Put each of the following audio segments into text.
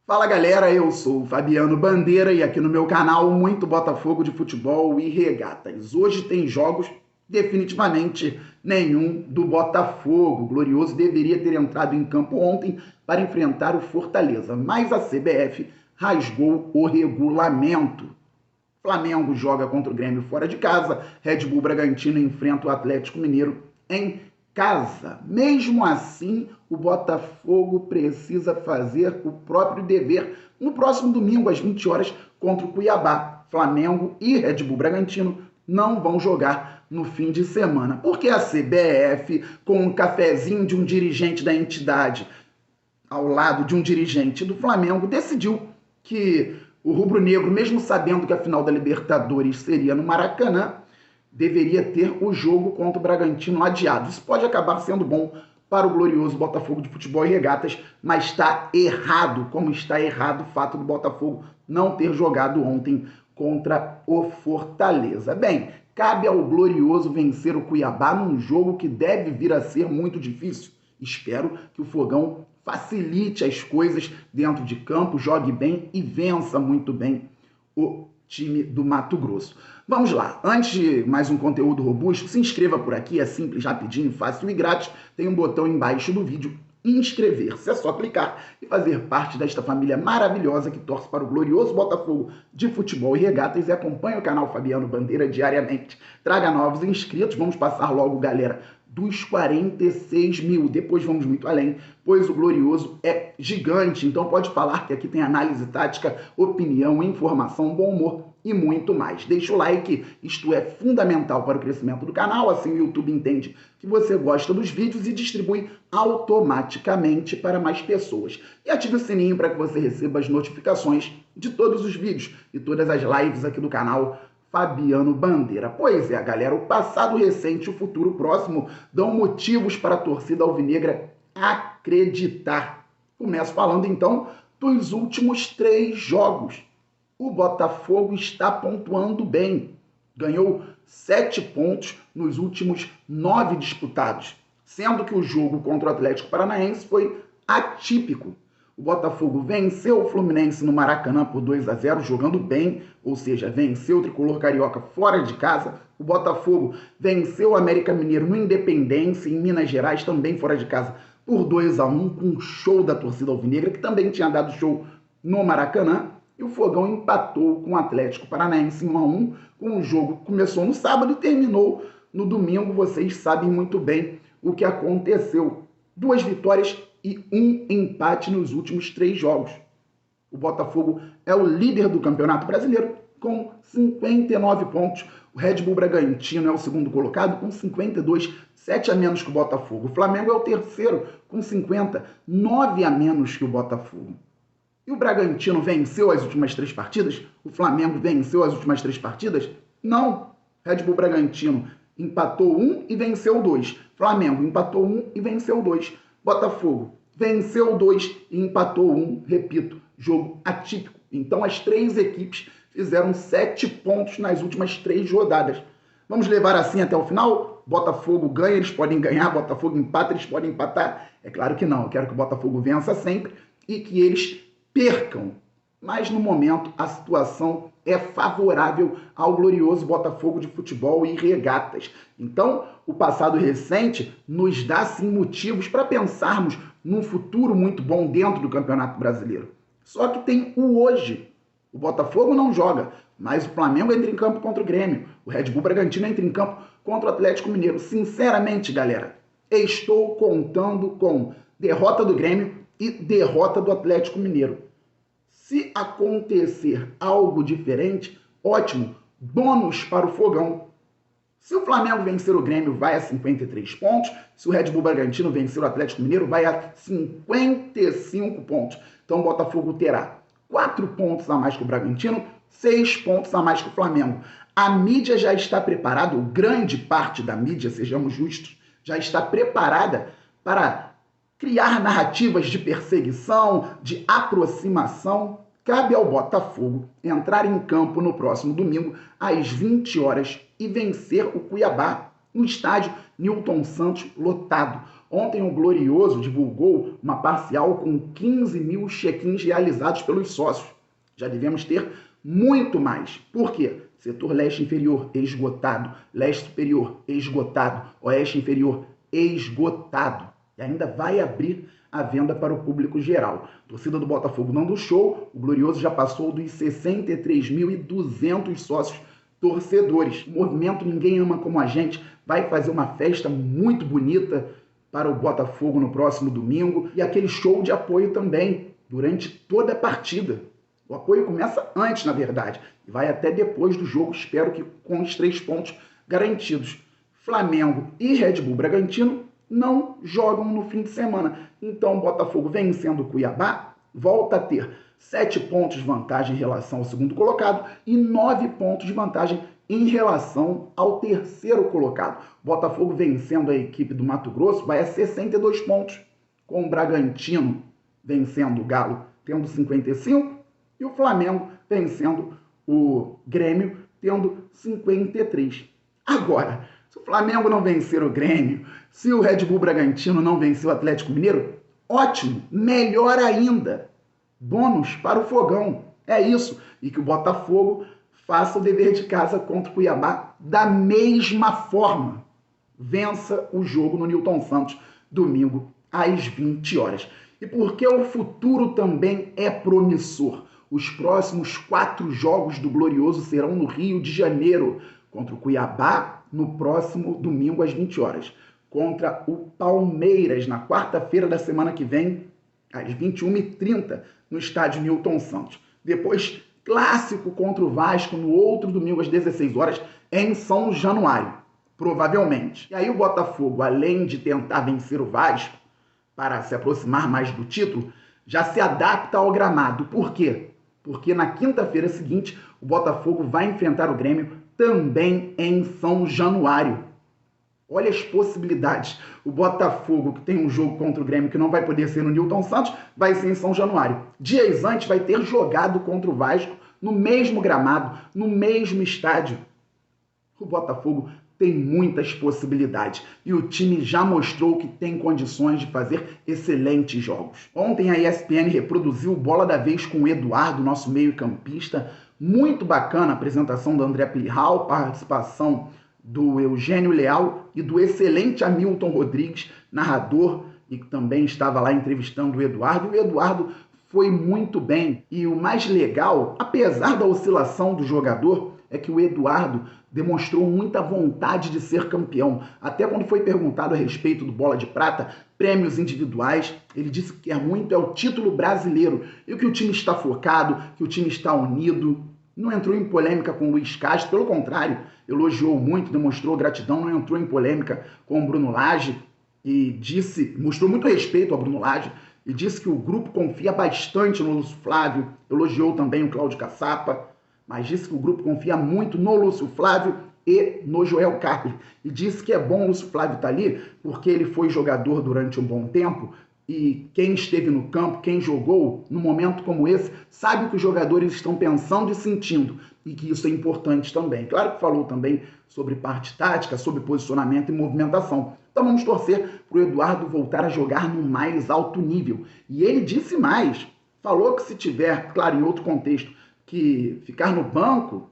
Fala galera, eu sou o Fabiano Bandeira e aqui no meu canal muito Botafogo de futebol e regatas. Hoje tem jogos, definitivamente nenhum do Botafogo. O Glorioso deveria ter entrado em campo ontem para enfrentar o Fortaleza, mas a CBF rasgou o regulamento. Flamengo joga contra o Grêmio fora de casa, Red Bull Bragantino enfrenta o Atlético Mineiro em casa. Mesmo assim, o Botafogo precisa fazer o próprio dever no próximo domingo, às 20 horas, contra o Cuiabá. Flamengo e Red Bull Bragantino não vão jogar no fim de semana, porque a CBF, com um cafezinho de um dirigente da entidade ao lado de um dirigente do Flamengo, decidiu que o rubro-negro, mesmo sabendo que a final da Libertadores seria no Maracanã, deveria ter o jogo contra o Bragantino adiado. Isso pode acabar sendo bom para o glorioso Botafogo de futebol e regatas, mas está errado, como está errado o fato do Botafogo não ter jogado ontem contra o Fortaleza. Bem, cabe ao glorioso vencer o Cuiabá num jogo que deve vir a ser muito difícil. Espero que o Fogão facilite as coisas dentro de campo, jogue bem e vença muito bem o time do Mato Grosso. Vamos lá, antes de mais um conteúdo robusto, se inscreva por aqui, é simples, rapidinho, fácil e grátis. Tem um botão embaixo do vídeo, inscrever-se. É só clicar e fazer parte desta família maravilhosa que torce para o glorioso Botafogo de futebol e regatas e acompanha o canal Fabiano Bandeira diariamente. Traga novos inscritos, vamos passar logo, galera, dos 46 mil. Depois vamos muito além, pois o glorioso é gigante. Então pode falar que aqui tem análise tática, opinião, informação, bom humor e muito mais. Deixa o like, isto é fundamental para o crescimento do canal, assim o YouTube entende que você gosta dos vídeos e distribui automaticamente para mais pessoas. E ative o sininho para que você receba as notificações de todos os vídeos e todas as lives aqui do canal Fabiano Bandeira. Pois é, galera, o passado recente e o futuro próximo dão motivos para a torcida alvinegra acreditar. Começo falando então dos últimos 3 jogos. O Botafogo está pontuando bem. Ganhou 7 pontos nos últimos 9 disputados, sendo que o jogo contra o Atlético Paranaense foi atípico. O Botafogo venceu o Fluminense no Maracanã por 2-0, jogando bem, ou seja, venceu o Tricolor Carioca fora de casa. O Botafogo venceu o América Mineiro no Independência, em Minas Gerais, também fora de casa, por 2-1, com um show da torcida alvinegra, que também tinha dado show no Maracanã. E o Fogão empatou com o Atlético Paranaense em 1-1, com o jogo que começou no sábado e terminou no domingo. Vocês sabem muito bem o que aconteceu. 2 vitórias e 1 empate nos últimos 3 jogos. O Botafogo é o líder do Campeonato Brasileiro com 59 pontos. O Red Bull Bragantino é o segundo colocado com 52, 7 a menos que o Botafogo. O Flamengo é o terceiro com 50, 9 a menos que o Botafogo. E o Bragantino venceu as últimas 3 partidas? O Flamengo venceu as últimas 3 partidas? Não. Red Bull Bragantino empatou 1 e venceu 2. Flamengo empatou 1 e venceu 2. Botafogo venceu 2 e empatou 1. Repito, jogo atípico. Então as 3 equipes fizeram 7 pontos nas últimas 3 rodadas. Vamos levar assim até o final? Botafogo ganha, eles podem ganhar. Botafogo empata, eles podem empatar? É claro que não. Eu quero que o Botafogo vença sempre e que eles percam. Mas no momento a situação é favorável ao glorioso Botafogo de futebol e regatas. Então, o passado recente nos dá sim motivos para pensarmos num futuro muito bom dentro do Campeonato Brasileiro. Só que tem o hoje. O Botafogo não joga, mas o Flamengo entra em campo contra o Grêmio. O Red Bull Bragantino entra em campo contra o Atlético Mineiro. Sinceramente, galera, estou contando com derrota do Grêmio e derrota do Atlético Mineiro. Se acontecer algo diferente, ótimo, bônus para o Fogão. Se o Flamengo vencer o Grêmio, vai a 53 pontos. Se o Red Bull Bragantino vencer o Atlético Mineiro, vai a 55 pontos. Então o Botafogo terá 4 pontos a mais que o Bragantino, 6 pontos a mais que o Flamengo. A mídia já está preparada, ou grande parte da mídia, sejamos justos, já está preparada para criar narrativas de perseguição, de aproximação. Cabe ao Botafogo entrar em campo no próximo domingo, às 20 horas, e vencer o Cuiabá no estádio Newton Santos lotado. Ontem o Glorioso divulgou uma parcial com 15 mil check-ins realizados pelos sócios. Já devemos ter muito mais. Por quê? Setor leste inferior esgotado, leste superior esgotado, oeste inferior esgotado. E ainda vai abrir a venda para o público geral. Torcida do Botafogo dando show, o Glorioso já passou dos 63.200 sócios torcedores. O movimento Ninguém Ama Como a Gente vai fazer uma festa muito bonita para o Botafogo no próximo domingo e aquele show de apoio também durante toda a partida. O apoio começa antes, na verdade, e vai até depois do jogo, espero que com os 3 pontos garantidos. Flamengo e Red Bull Bragantino não jogam no fim de semana. Então o Botafogo, vencendo o Cuiabá, volta a ter 7 pontos de vantagem em relação ao segundo colocado e 9 pontos de vantagem em relação ao terceiro colocado. Botafogo vencendo a equipe do Mato Grosso vai a 62 pontos, com o Bragantino vencendo o Galo tendo 55 e o Flamengo vencendo o Grêmio tendo 53. Agora, se o Flamengo não vencer o Grêmio, se o Red Bull Bragantino não vencer o Atlético Mineiro, ótimo, melhor ainda. Bônus para o Fogão. É isso. E que o Botafogo faça o dever de casa contra o Cuiabá da mesma forma. Vença o jogo no Newton Santos, domingo, às 20 horas. E porque o futuro também é promissor. Os próximos 4 jogos do Glorioso serão no Rio de Janeiro, contra o Cuiabá, no próximo domingo às 20 horas. Contra o Palmeiras, na quarta-feira da semana que vem, às 21h30, no estádio Newton Santos. Depois, clássico contra o Vasco, no outro domingo às 16 horas, em São Januário, provavelmente. E aí o Botafogo, além de tentar vencer o Vasco, para se aproximar mais do título, já se adapta ao gramado. Por quê? Porque na quinta-feira seguinte, o Botafogo vai enfrentar o Grêmio também em São Januário. Olha as possibilidades. O Botafogo, que tem um jogo contra o Grêmio que não vai poder ser no Newton Santos, vai ser em São Januário. Dias antes vai ter jogado contra o Vasco no mesmo gramado, no mesmo estádio. O Botafogo tem muitas possibilidades e o time já mostrou que tem condições de fazer excelentes jogos. Ontem a ESPN reproduziu o Bola da Vez com o Eduardo, nosso meio-campista. Muito bacana a apresentação do André Plihal, participação do Eugênio Leal e do excelente Hamilton Rodrigues, narrador, e que também estava lá entrevistando o Eduardo. E o Eduardo foi muito bem. E o mais legal, apesar da oscilação do jogador, é que o Eduardo demonstrou muita vontade de ser campeão. Até quando foi perguntado a respeito do Bola de Prata, prêmios individuais, ele disse que quer muito é o título brasileiro e que o time está focado, que o time está unido. Não entrou em polêmica com o Luiz Castro, pelo contrário, elogiou muito, demonstrou gratidão, não entrou em polêmica com o Bruno Lage e mostrou muito respeito ao Bruno Lage e disse que o grupo confia bastante no Lúcio Flávio, elogiou também o Cláudio Caçapa, mas disse que o grupo confia muito no Lúcio Flávio e no Joel Carli. E disse que é bom o Lúcio Flávio estar ali porque ele foi jogador durante um bom tempo e quem esteve no campo, quem jogou num momento como esse, sabe o que os jogadores estão pensando e sentindo e que isso é importante também. Claro que falou também sobre parte tática, sobre posicionamento e movimentação. Então vamos torcer para o Eduardo voltar a jogar no mais alto nível. E ele disse mais, falou que se tiver, claro, em outro contexto, que ficar no banco,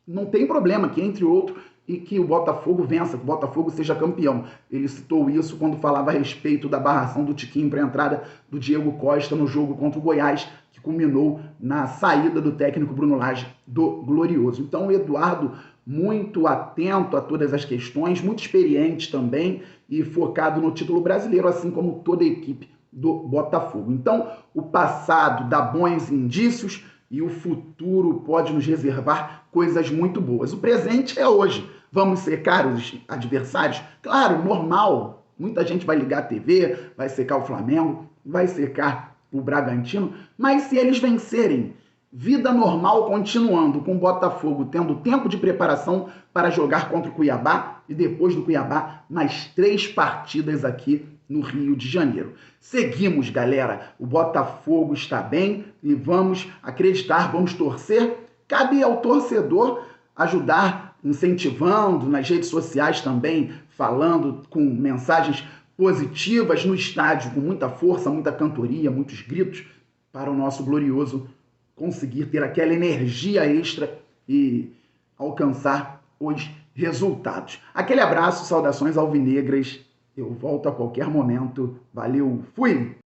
não tem problema, que entre outro e que o Botafogo vença, que o Botafogo seja campeão. Ele citou isso quando falava a respeito da barração do Tiquinho para a entrada do Diego Costa no jogo contra o Goiás, que culminou na saída do técnico Bruno Lage do Glorioso. Então o Eduardo, muito atento a todas as questões, muito experiente também e focado no título brasileiro, assim como toda a equipe do Botafogo. Então o passado dá bons indícios, e o futuro pode nos reservar coisas muito boas. O presente é hoje. Vamos secar os adversários? Claro, normal. Muita gente vai ligar a TV, vai secar o Flamengo, vai secar o Bragantino, mas se eles vencerem, vida normal continuando, com o Botafogo tendo tempo de preparação para jogar contra o Cuiabá e depois do Cuiabá, mais 3 partidas aqui no Rio de Janeiro. Seguimos, galera. O Botafogo está bem e vamos acreditar, vamos torcer. Cabe ao torcedor ajudar, incentivando nas redes sociais também, falando com mensagens positivas no estádio, com muita força, muita cantoria, muitos gritos, para o nosso Glorioso conseguir ter aquela energia extra e alcançar os resultados. Aquele abraço, saudações alvinegras. Eu volto a qualquer momento. Valeu, fui!